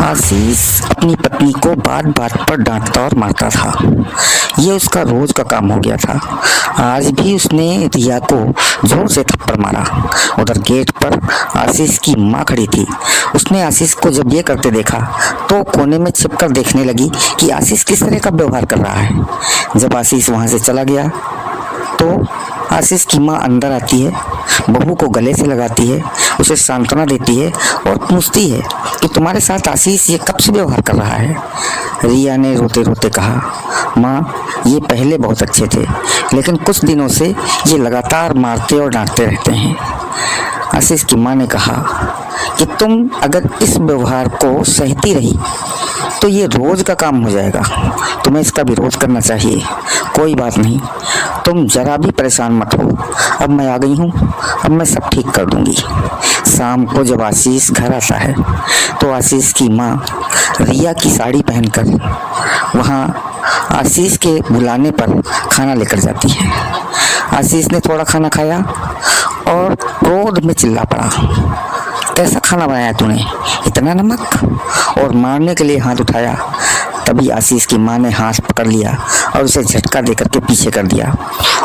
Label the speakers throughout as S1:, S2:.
S1: आशीष अपनी पत्नी को बात बात पर डांटता और मारता था। ये उसका रोज का काम हो गया था। आज भी उसने रिया को जोर से थप्पड़ मारा। उधर गेट पर आशीष की माँ खड़ी थी। उसने आशीष को जब ये करते देखा तो कोने में छिपकर देखने लगी कि आशीष किस तरह का व्यवहार कर रहा है। जब आशीष वहाँ से चला गया तो आशीष की माँ अंदर आती है, बहू को गले से लगाती है, उसे सांत्वना देती है और पूछती है कि तुम्हारे साथ आशीष ये कब से व्यवहार कर रहा है। रिया ने रोते रोते कहा, माँ ये पहले बहुत अच्छे थे, लेकिन कुछ दिनों से ये लगातार मारते और डांटते रहते हैं। आशीष की माँ ने कहा कि तुम अगर इस व्यवहार को सहती रही तो ये रोज का काम हो जाएगा, तुम्हें इसका विरोध करना चाहिए। कोई बात नहीं, तुम जरा भी परेशान मत हो, अब मैं आ गई हूँ, अब मैं सब ठीक कर दूंगी। शाम को जब आशीष घर आता है तो आशीष की माँ रिया की साड़ी पहनकर वहाँ आशीष के बुलाने पर खाना लेकर जाती है। आशीष ने थोड़ा खाना खाया और क्रोध में चिल्ला पड़ा, कैसा खाना बनाया तूने, इतना नमक, और मारने के लिए हाथ उठाया। तभी आशीष की माँ ने हाथ पकड़ लिया और उसे झटका देकर के पीछे कर दिया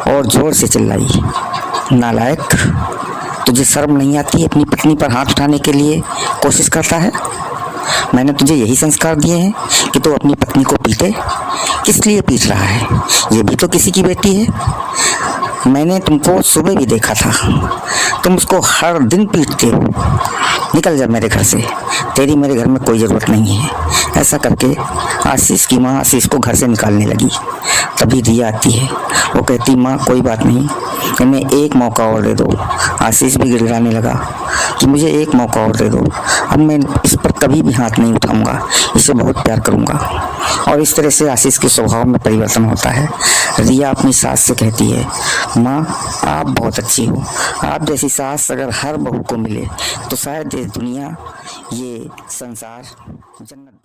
S1: और जोर से चिल्लाई, नालायक, तुझे शर्म नहीं आती अपनी पत्नी पर हाथ उठाने के लिए कोशिश करता है। मैंने तुझे यही संस्कार दिए हैं कि तू अपनी पत्नी को पीटे। किस लिए पीट रहा है, ये भी तो किसी की बेटी है। मैंने तुमको सुबह भी देखा था, तुम उसको हर दिन पीटते हो। निकल जा मेरे घर से, तेरी मेरे घर में कोई ज़रूरत नहीं है। ऐसा करके आशीष की माँ आशीष को घर से निकालने लगी। तभी रिया आती है, वो कहती, माँ कोई बात नहीं, इन्हें एक मौका और दे दो। आशीष भी गिड़गिड़ाने लगा कि मुझे एक मौका और दे दो, अब मैं इस पर कभी भी हाथ नहीं उठाऊंगा, इसे बहुत प्यार करूंगा। और इस तरह से आशीष के स्वभाव में परिवर्तन होता है। रिया अपनी सास से कहती है, माँ आप बहुत अच्छी हो, आप जैसी सास अगर हर बहू को मिले तो शायद ये दुनिया, ये संसार जन्नत।